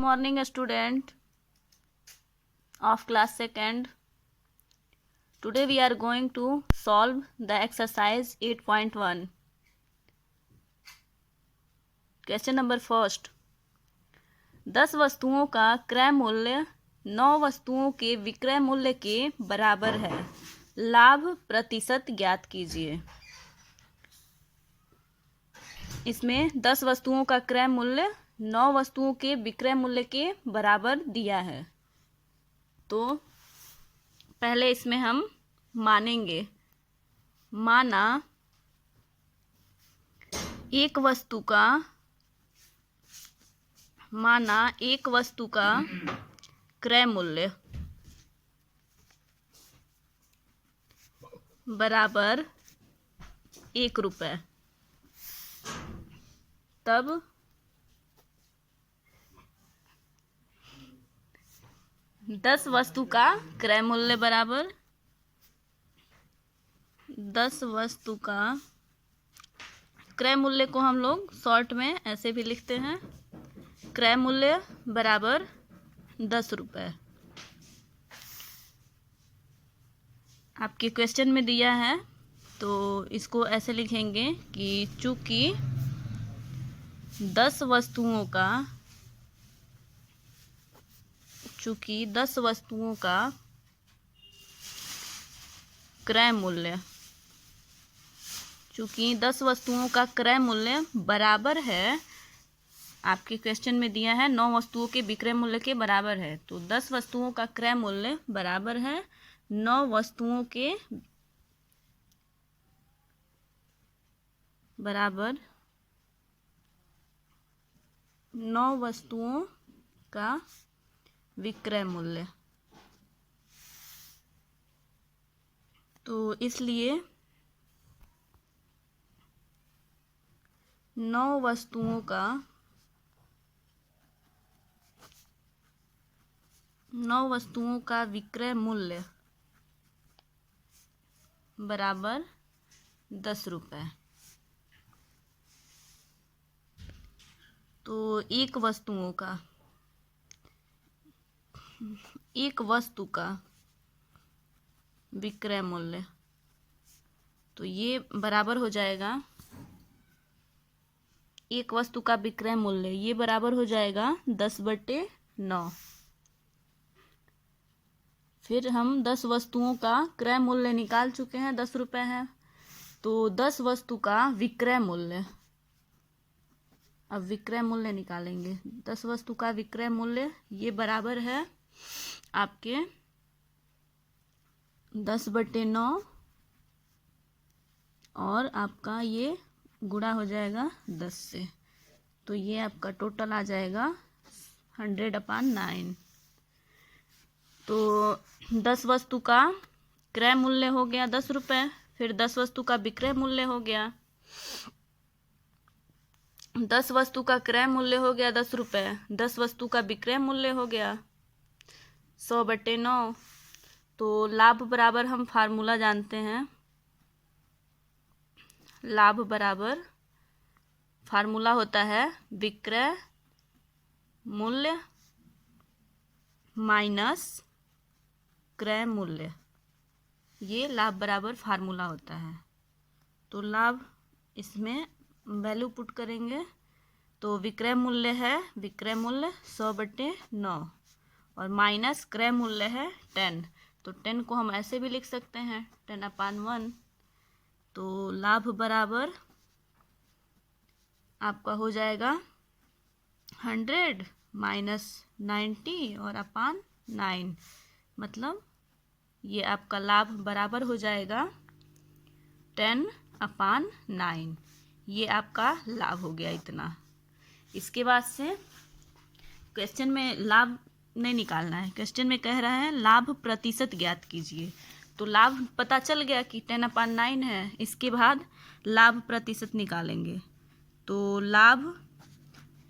Morning student of class 2nd. Today we are going to solve the exercise 8.1. Question number first. 10 वस्तुओं का क्रय मूल्य 9 वस्तुओं के विक्रय मूल्य के बराबर है। लाभ प्रतिशत ज्ञात कीजिए। इसमें 10 वस्तुओं का क्रय मूल्य 9 वस्तुओं के विक्रय मूल्य के बराबर दिया है। तो पहले इसमें हम मानेंगे। माना एक वस्तु का क्रय मूल्य बराबर 1 रुपये। तब 10 वस्तु का क्रय मूल्य बराबर 10 वस्तु का क्रय मूल्य को हम लोग शॉर्ट में ऐसे भी लिखते हैं, क्रय मूल्य बराबर 10 रुपये। आपके क्वेश्चन में दिया है तो इसको ऐसे लिखेंगे कि चूंकि 10 वस्तुओं का क्रय मूल्य बराबर है। आपके क्वेश्चन में दिया है 9 वस्तुओं के विक्रय मूल्य के बराबर है, तो 10 वस्तुओं का क्रय मूल्य बराबर है 9 वस्तुओं के बराबर 9 वस्तुओं का विक्रय मूल्य। तो इसलिए 9 वस्तुओं का विक्रय मूल्य बराबर 10 रुपये। तो एक वस्तु का विक्रय मूल्य, तो ये बराबर हो जाएगा, एक वस्तु का विक्रय मूल्य ये बराबर हो जाएगा 10/9। फिर हम 10 वस्तुओं का क्रय मूल्य निकाल चुके हैं, 10 रुपये है। तो 10 वस्तु का विक्रय मूल्य, अब विक्रय मूल्य निकालेंगे। 10 वस्तु का विक्रय मूल्य ये बराबर है आपके 10/9 और आपका ये गुणा हो जाएगा 10 से, तो ये आपका टोटल आ जाएगा 100/9। तो 10 वस्तु का क्रय मूल्य हो गया 10 रुपये, फिर 10 वस्तु का विक्रय मूल्य हो गया, 10 वस्तु का क्रय मूल्य हो गया 10 रुपये, 10 वस्तु का विक्रय मूल्य हो गया 100/9। तो लाभ बराबर हम फार्मूला जानते हैं, लाभ बराबर फार्मूला होता है विक्रय मूल्य माइनस क्रय मूल्य। ये लाभ बराबर फार्मूला होता है। तो लाभ इसमें वैल्यू पुट करेंगे, तो विक्रय मूल्य है 100/9 और माइनस क्रय मूल्य है 10। तो 10 को हम ऐसे भी लिख सकते हैं 10/1। तो लाभ बराबर आपका हो जाएगा 100 माइनस 90 और अपान 9, मतलब ये आपका लाभ बराबर हो जाएगा 10/9। ये आपका लाभ हो गया इतना। इसके बाद से क्वेश्चन में लाभ नहीं निकालना है, क्वेश्चन में कह रहा है लाभ प्रतिशत ज्ञात कीजिए। तो लाभ पता चल गया कि 10/9 है, इसके बाद लाभ प्रतिशत निकालेंगे। तो लाभ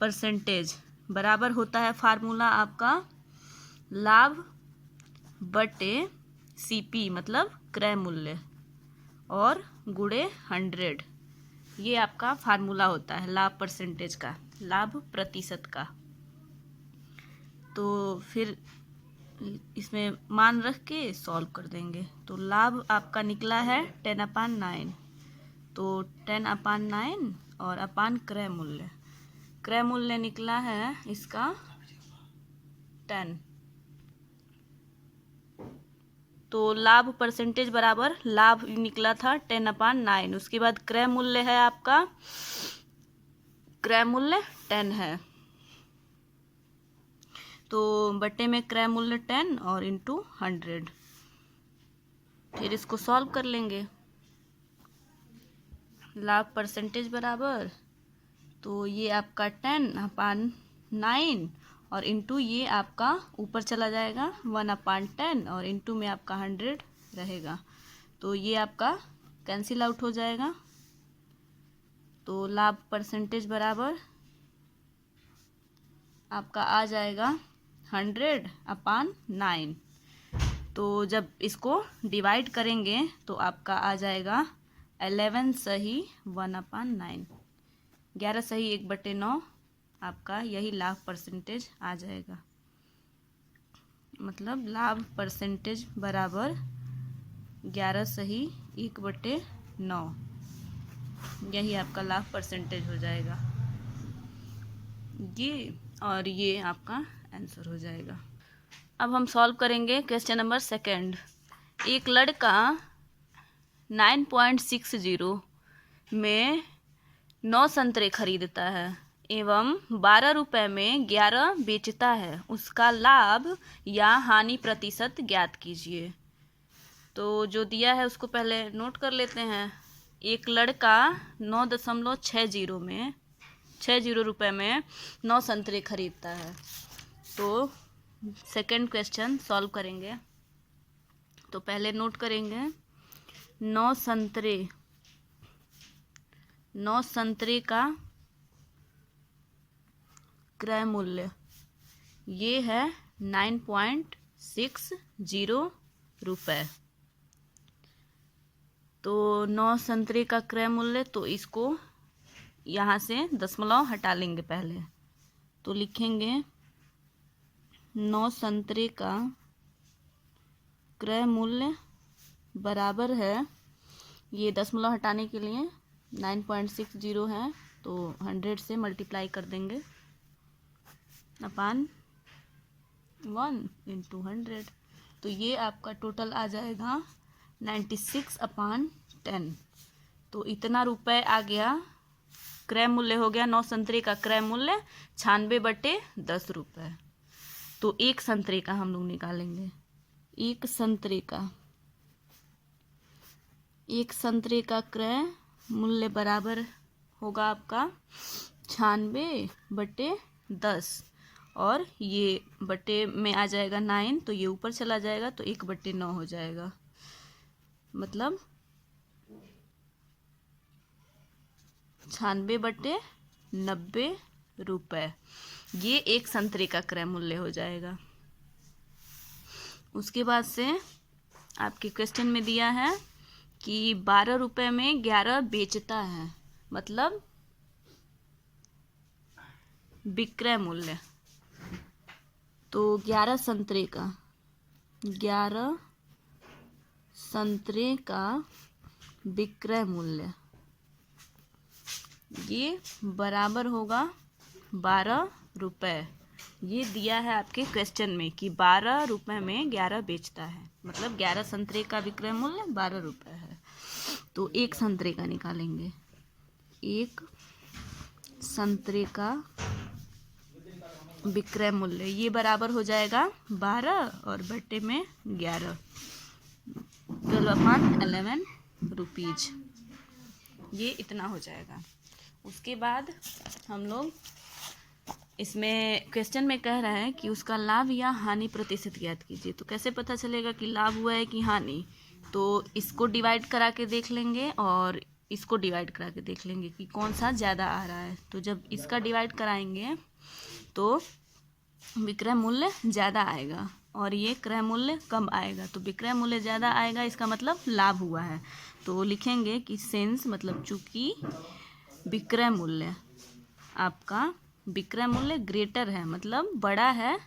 परसेंटेज बराबर होता है फार्मूला आपका लाभ बटे CP मतलब क्रय मूल्य और गुणे 100। ये आपका फार्मूला होता है लाभ परसेंटेज का, लाभ प्रतिशत का। तो फिर इसमें मान रख के सॉल्व कर देंगे। तो लाभ आपका निकला है 10/9। तो 10/9 और अपान क्रय मूल्य, क्रय मूल्य निकला है इसका 10। तो लाभ परसेंटेज बराबर लाभ निकला था 10/9। उसके बाद क्रय मूल्य है आपका, क्रय मूल्य 10 है, तो बटे में क्रय मूल्य 10 और इंटू 100। फिर इसको सॉल्व कर लेंगे। लाभ परसेंटेज बराबर, तो ये आपका 10/9 और इंटू ये आपका ऊपर चला जाएगा 1/10 और इंटू में आपका 100 रहेगा। तो ये आपका कैंसिल आउट हो जाएगा। तो लाभ परसेंटेज बराबर आपका आ जाएगा 100/9। तो जब इसको डिवाइड करेंगे तो आपका आ जाएगा 11 सही 1/9, 11 सही 1/9 आपका यही लाभ परसेंटेज आ जाएगा। मतलब लाभ परसेंटेज बराबर 11 सही 1/9, यही आपका लाभ परसेंटेज हो जाएगा। ये और ये आपका आंसर हो जाएगा। अब हम सॉल्व करेंगे क्वेश्चन नंबर 2। एक लड़का 9.60 में 9 संतरे खरीदता है एवं 12 रुपये में 11 बेचता है। उसका लाभ या हानि प्रतिशत ज्ञात कीजिए। तो जो दिया है उसको पहले नोट कर लेते हैं। एक लड़का 9.60 रुपये में 9 संतरे खरीदता है। तो सेकंड क्वेश्चन सॉल्व करेंगे। तो पहले नोट करेंगे 9 संतरे का क्रय मूल्य ये है 9.60 रुपये। तो 9 संतरे का क्रय मूल्य, तो इसको यहाँ से दशमलव हटा लेंगे पहले। तो लिखेंगे 9 संतरे का क्रय मूल्य बराबर है, ये दशमलव हटाने के लिए 9.60 है तो 100 से मल्टीप्लाई कर देंगे अपान 1 इंटू 100। तो ये आपका टोटल आ जाएगा 96/10। तो इतना रुपए आ गया, क्रय मूल्य हो गया 9 संतरे का क्रय मूल्य 96/10 रुपये। तो एक संतरे का हम लोग निकालेंगे। एक संतरे का क्रय मूल्य बराबर होगा आपका 96/10 और ये बटे में आ जाएगा 9, तो ये ऊपर चला जाएगा तो 1/9 हो जाएगा। मतलब 96/90 रुपये, ये एक संतरे का क्रय मूल्य हो जाएगा। उसके बाद से आपके क्वेश्चन में दिया है कि 12 रुपये में 11 बेचता है, मतलब विक्रय मूल्य। तो 11 संतरे का विक्रय मूल्य ये बराबर होगा 12 रुपये। ये दिया है आपके क्वेश्चन में कि 12 रुपये में 11 बेचता है, मतलब 11 संतरे का विक्रय मूल्य 12 रुपये है। तो एक संतरे का निकालेंगे। एक संतरे का विक्रय मूल्य ये बराबर हो जाएगा 12 और बटे में 11, 12/11 रुपीज, ये इतना हो जाएगा। उसके बाद हम लोग इसमें क्वेश्चन में कह रहा है कि उसका लाभ या हानि प्रतिशत ज्ञात कीजिए। तो कैसे पता चलेगा कि लाभ हुआ है कि हानि? तो इसको डिवाइड करा के देख लेंगे और इसको डिवाइड करा के देख लेंगे कि कौन सा ज़्यादा आ रहा है। तो जब इसका डिवाइड कराएंगे तो विक्रय मूल्य ज़्यादा आएगा और ये क्रय मूल्य कम आएगा। तो विक्रय मूल्य ज़्यादा आएगा, इसका मतलब लाभ हुआ है। तो लिखेंगे कि सेंस मतलब चूँकि विक्रय मूल्य आपका विक्रय मूल्य ग्रेटर है, मतलब बड़ा है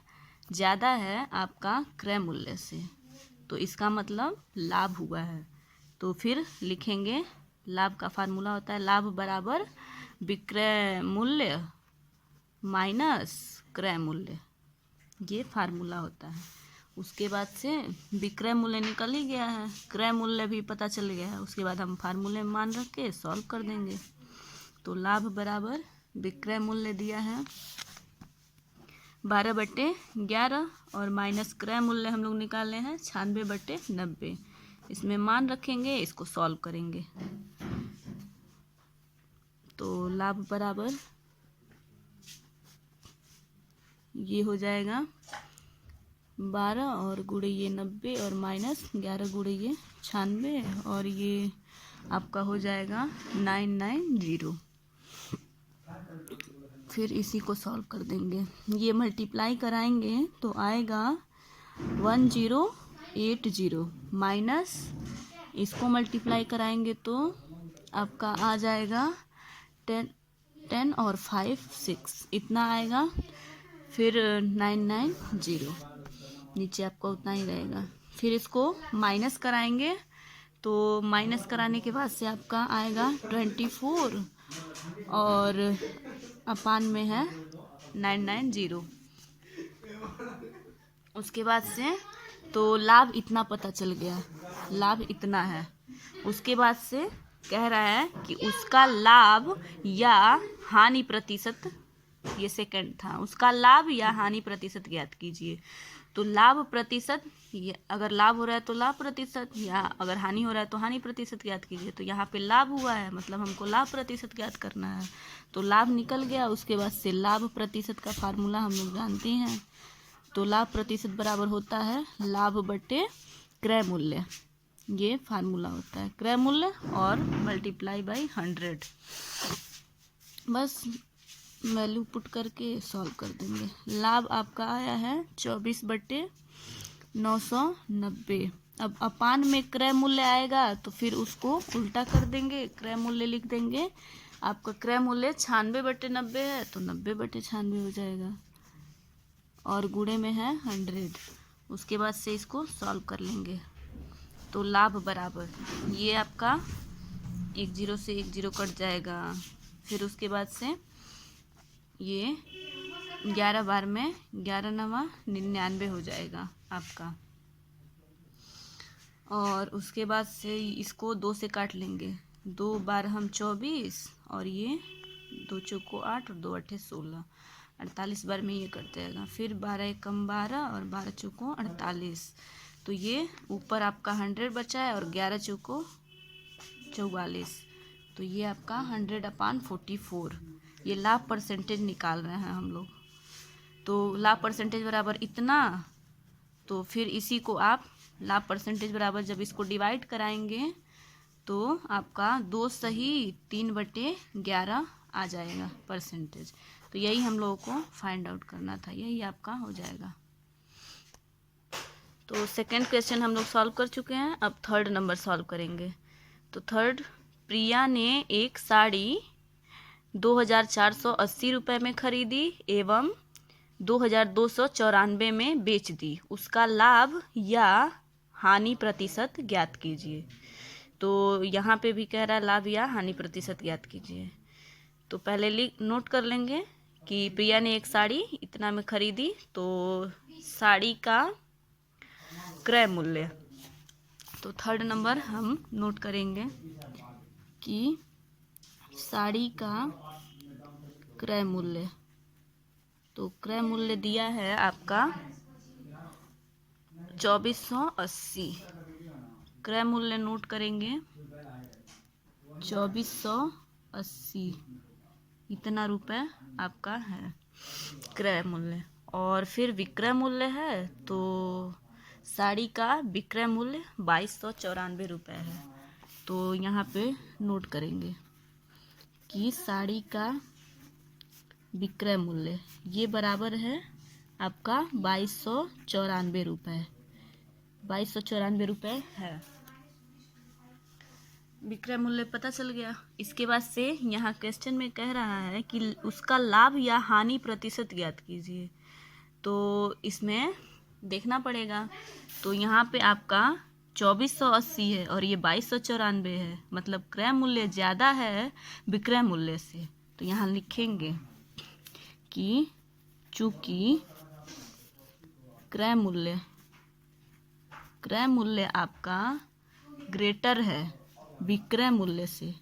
ज़्यादा है आपका क्रय मूल्य से, तो इसका मतलब लाभ हुआ है। तो फिर लिखेंगे लाभ का फार्मूला होता है लाभ बराबर विक्रय मूल्य माइनस क्रय मूल्य, ये फार्मूला होता है। उसके बाद से विक्रय मूल्य निकल ही गया है, क्रय मूल्य भी पता चल गया है। उसके बाद हम फार्मूले में मान रख के सॉल्व कर देंगे। तो लाभ बराबर विक्रय मूल्य दिया है 12/11 और माइनस क्रय मूल्य हम लोग निकाले हैं 96/90। इसमें मान रखेंगे, इसको सॉल्व करेंगे। तो लाभ बराबर ये हो जाएगा 12 और गुणे ये 90 और माइनस 11 गुणे ये 96 और ये आपका हो जाएगा 990। फिर इसी को सॉल्व कर देंगे। ये मल्टीप्लाई कराएंगे तो आएगा 1080 माइनस इसको मल्टीप्लाई कराएंगे तो आपका आ जाएगा 10 और 5 6 इतना आएगा। फिर 990 नीचे आपका उतना ही रहेगा। फिर इसको माइनस कराएंगे तो माइनस कराने के बाद से आपका आएगा 24 और अपान में है 990। उसके बाद से तो लाभ इतना पता चल गया, लाभ इतना है। उसके बाद से कह रहा है कि उसका लाभ या हानि प्रतिशत, ये सेकंड था, उसका लाभ या हानि प्रतिशत ज्ञात कीजिए। तो लाभ प्रतिशत, अगर लाभ हो रहा है तो लाभ प्रतिशत, या अगर हानि हो रहा है तो हानि प्रतिशत ज्ञात कीजिए। तो यहाँ पे लाभ हुआ है, मतलब हमको लाभ प्रतिशत ज्ञात करना है। तो लाभ निकल गया। उसके बाद से लाभ प्रतिशत का फार्मूला हम लोग जानते हैं। तो लाभ प्रतिशत बराबर होता है लाभ बटे क्रय मूल्य, ये फार्मूला होता है। क्रय मूल्य और मल्टीप्लाई बाई 100, बस वैल्यू पुट करके सॉल्व कर देंगे। लाभ आपका आया है 24/990। अब अपान में क्रय मूल्य आएगा तो फिर उसको उल्टा कर देंगे, क्रय मूल्य लिख देंगे। आपका क्रय मूल्य 96/90 है तो 90/96 हो जाएगा और गुणे में है 100। उसके बाद से इसको सॉल्व कर लेंगे। तो लाभ बराबर ये आपका 10 से 10 कट जाएगा। फिर उसके बाद से ये 11 बार में 11 9 99 हो जाएगा आपका। और उसके बाद से इसको 2 से काट लेंगे। 2 बार हम 24 और ये 2 चौको 8 और 2 अट्ठे 16, 48 बार में ये कट जाएगा। फिर 12 एकम 12 और 12 चौको 48। तो ये ऊपर आपका 100 बचा है और 11 चौको 44। तो ये आपका 100/44। ये लाभ परसेंटेज निकाल रहे हैं हम लोग। तो लाभ परसेंटेज बराबर इतना। तो फिर इसी को आप लाभ परसेंटेज बराबर जब इसको डिवाइड कराएंगे तो आपका 2 सही 3/11 आ जाएगा परसेंटेज। तो यही हम लोगों को फाइंड आउट करना था, यही आपका हो जाएगा। तो सेकंड क्वेश्चन हम लोग सॉल्व कर चुके हैं। अब थर्ड नंबर सॉल्व करेंगे। तो थर्ड, प्रिया ने एक साड़ी 2480 रुपये में खरीदी एवं 2294 में बेच दी। उसका लाभ या हानि प्रतिशत ज्ञात कीजिए। तो यहाँ पे भी कह रहा है लाभ या हानि प्रतिशत ज्ञात कीजिए। तो पहले नोट कर लेंगे कि प्रिया ने एक साड़ी इतना में खरीदी, तो साड़ी का क्रय मूल्य। तो थर्ड नंबर हम नोट करेंगे कि साड़ी का क्रय मूल्य। तो क्रय मूल्य दिया है आपका 2480। क्रय मूल्य नोट करेंगे 2480, इतना रुपए आपका है क्रय मूल्य। और फिर विक्रय मूल्य है, तो साड़ी का विक्रय मूल्य 2294 रुपये है। तो यहाँ पे नोट करेंगे कि साड़ी का विक्रय मूल्य ये बराबर है आपका 2294 रुपये। 2294 रुपये है विक्रय मूल्य, पता चल गया। इसके बाद से यहाँ क्वेश्चन में कह रहा है कि उसका लाभ या हानि प्रतिशत ज्ञात कीजिए। तो इसमें देखना पड़ेगा। तो यहाँ पे आपका 2480 है और ये 2294 है, मतलब क्रय मूल्य ज़्यादा है विक्रय मूल्य से। तो यहाँ लिखेंगे कि चूंकि क्रय मूल्य आपका ग्रेटर है विक्रय मूल्य से,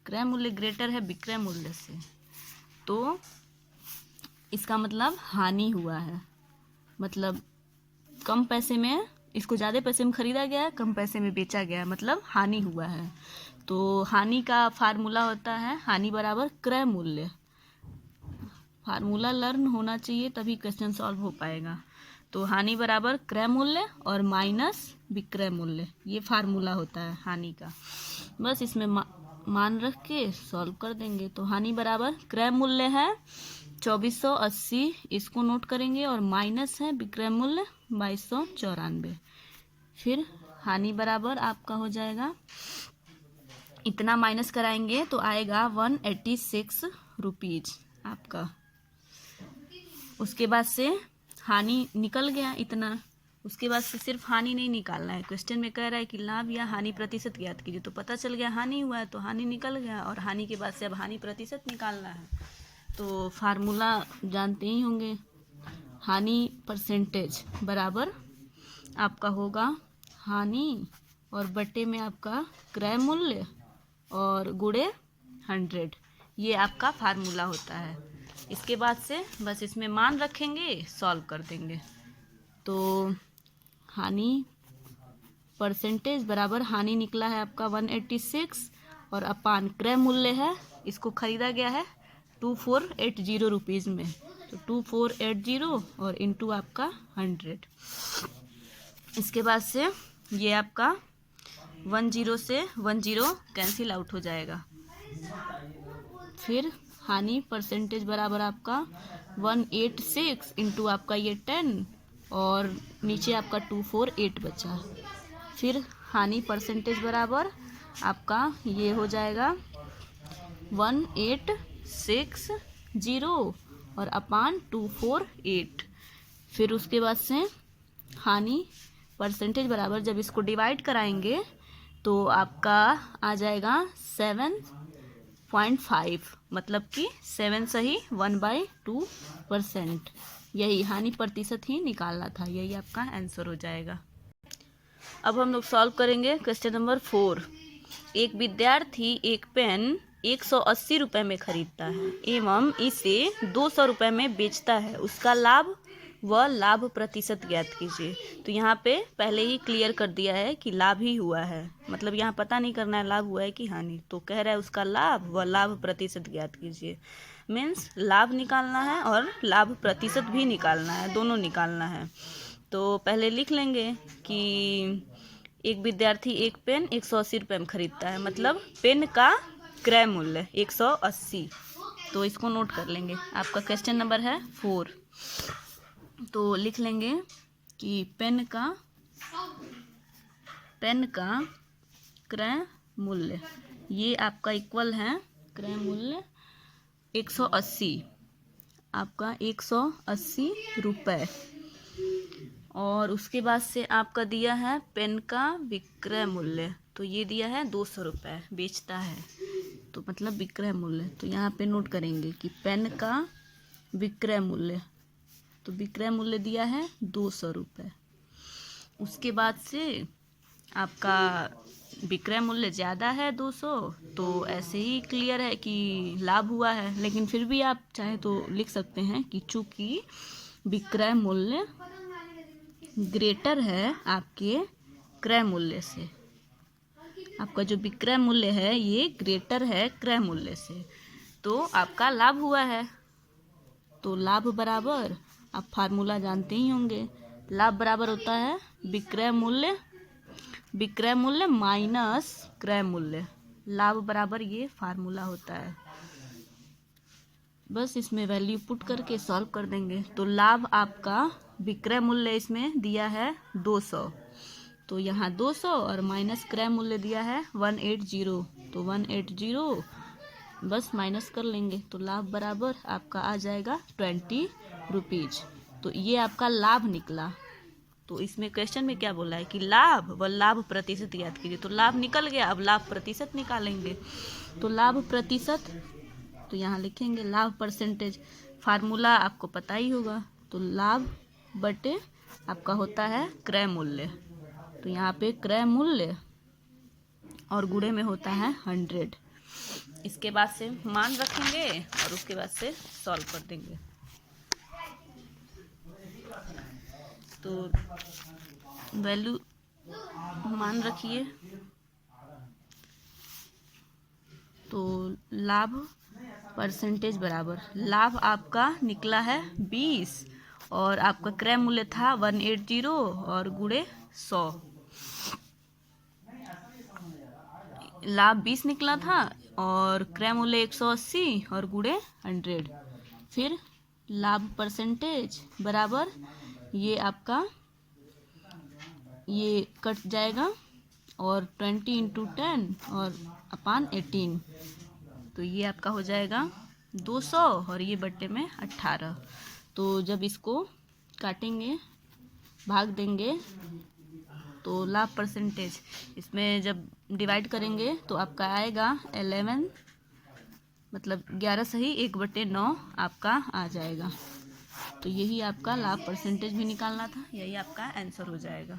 क्रय मूल्य ग्रेटर है विक्रय मूल्य से, तो इसका मतलब हानि हुआ है। मतलब कम पैसे में इसको ज़्यादा पैसे में खरीदा गया है, कम पैसे में बेचा गया है, मतलब हानि हुआ है। तो हानि का फार्मूला होता है हानि बराबर क्रय मूल्य। फार्मूला लर्न होना चाहिए तभी क्वेश्चन सॉल्व हो पाएगा। तो हानि बराबर क्रय मूल्य और माइनस विक्रय मूल्य, ये फार्मूला होता है हानि का। बस इसमें मान रख के सॉल्व कर देंगे। तो हानि बराबर क्रय मूल्य है 2480, इसको नोट करेंगे, और माइनस है विक्रय मूल्य 2294। फिर हानि बराबर आपका हो जाएगा, इतना माइनस कराएंगे तो आएगा 186 रुपीज आपका। उसके बाद से हानि निकल गया इतना, उसके बाद से सिर्फ हानि नहीं निकालना है। क्वेश्चन में कह रहा है कि लाभ या हानि प्रतिशत ज्ञात कीजिए, तो पता चल गया हानि हुआ है तो हानि निकल गया, और हानि के बाद से अब हानि प्रतिशत निकालना है। तो फार्मूला जानते ही होंगे, हानि परसेंटेज बराबर आपका होगा हानि और बटे में आपका क्रय मूल्य और गुणे 100, ये आपका फार्मूला होता है। इसके बाद से बस इसमें मान रखेंगे, सॉल्व कर देंगे। तो हानि परसेंटेज बराबर हानि निकला है आपका 186 और अपान क्रय मूल्य है, इसको खरीदा गया है 2480 रुपीज़ में, तो 2480 और इंटू आपका 100। इसके बाद से ये आपका 10 से 10 कैंसिल आउट हो जाएगा। फिर हानि परसेंटेज बराबर आपका 186 इंटू आपका ये 10 और नीचे आपका 248 बचा। फिर हानि परसेंटेज बराबर आपका ये हो जाएगा 1860 और अपान 248। फिर उसके बाद से हानि परसेंटेज बराबर जब इसको डिवाइड कराएंगे तो आपका आ जाएगा 7.5, मतलब कि 7 सही 1/2%। यही हानि प्रतिशत ही निकालना था, यही आपका आंसर हो जाएगा। अब हम लोग सॉल्व करेंगे क्वेश्चन नंबर 4। एक विद्यार्थी एक पेन 180 रुपये में खरीदता है एवं इसे 200 रुपये में बेचता है, उसका लाभ व लाभ प्रतिशत ज्ञात कीजिए। तो यहाँ पे पहले ही क्लियर कर दिया है कि लाभ ही हुआ है, मतलब यहाँ पता नहीं करना है लाभ हुआ है कि हानि। तो कह रहा है उसका लाभ व लाभ प्रतिशत ज्ञात कीजिए, मीन्स लाभ निकालना है और लाभ प्रतिशत भी निकालना है, दोनों निकालना है। तो पहले लिख लेंगे कि एक विद्यार्थी एक पेन 180 रुपये में खरीदता है, मतलब पेन का क्रय मूल्य 180। तो इसको नोट कर लेंगे। आपका क्वेश्चन नंबर है 4। तो लिख लेंगे कि पेन का क्रय मूल्य, ये आपका इक्वल है क्रय मूल्य 180, आपका 180 रुपये। और उसके बाद से आपका दिया है पेन का विक्रय मूल्य, तो ये दिया है 200 रुपये, बेचता है तो मतलब विक्रय मूल्य। तो यहाँ पे नोट करेंगे कि पेन का विक्रय मूल्य, तो विक्रय मूल्य दिया है 200 रुपये। उसके बाद से आपका विक्रय मूल्य ज़्यादा है 200, तो ऐसे ही क्लियर है कि लाभ हुआ है। लेकिन फिर भी आप चाहे तो लिख सकते हैं कि चूँकि विक्रय मूल्य ग्रेटर है आपके क्रय मूल्य से, आपका जो विक्रय मूल्य है ये ग्रेटर है क्रय मूल्य से, तो आपका लाभ हुआ है। तो लाभ बराबर, आप फार्मूला जानते ही होंगे, लाभ बराबर होता है विक्रय मूल्य माइनस क्रय मूल्य, लाभ बराबर ये फार्मूला होता है। बस इसमें वैल्यू पुट करके सॉल्व कर देंगे। तो लाभ आपका विक्रय मूल्य इसमें दिया है 200, तो यहाँ 200 और माइनस क्रय मूल्य दिया है 180, तो 180 बस माइनस कर लेंगे। तो लाभ बराबर आपका आ जाएगा 20 रुपीज़। तो ये आपका लाभ निकला। तो इसमें क्वेश्चन में क्या बोला है कि लाभ व लाभ प्रतिशत ज्ञात कीजिए। तो लाभ निकल गया, अब लाभ प्रतिशत निकालेंगे। तो लाभ प्रतिशत, तो यहाँ लिखेंगे लाभ परसेंटेज। फार्मूला आपको पता ही होगा, तो लाभ बटे आपका होता है क्रय मूल्य। तो यहाँ पे क्रय मूल्य और गुणे में होता है 100। इसके बाद से मान रखेंगे और उसके बाद से सॉल्व कर देंगे। तो वैल्यू मान रखिए। तो लाभ परसेंटेज बराबर लाभ आपका निकला है 20 और आपका क्रय मूल्य था 180 और गुणे 100। लाभ 20 निकला था और क्रय मूल्य 180 और गुणे 100। फिर लाभ परसेंटेज बराबर ये आपका ये कट जाएगा और 20 × 10 और अपान 18। तो ये आपका हो जाएगा 200 और ये बट्टे में 18। तो जब इसको काटेंगे भाग देंगे तो लाभ परसेंटेज इसमें जब डिवाइड करेंगे तो आपका आएगा 11, मतलब 11 सही 1/9 आपका आ जाएगा। तो यही आपका लाभ परसेंटेज भी निकालना था, यही आपका आंसर हो जाएगा।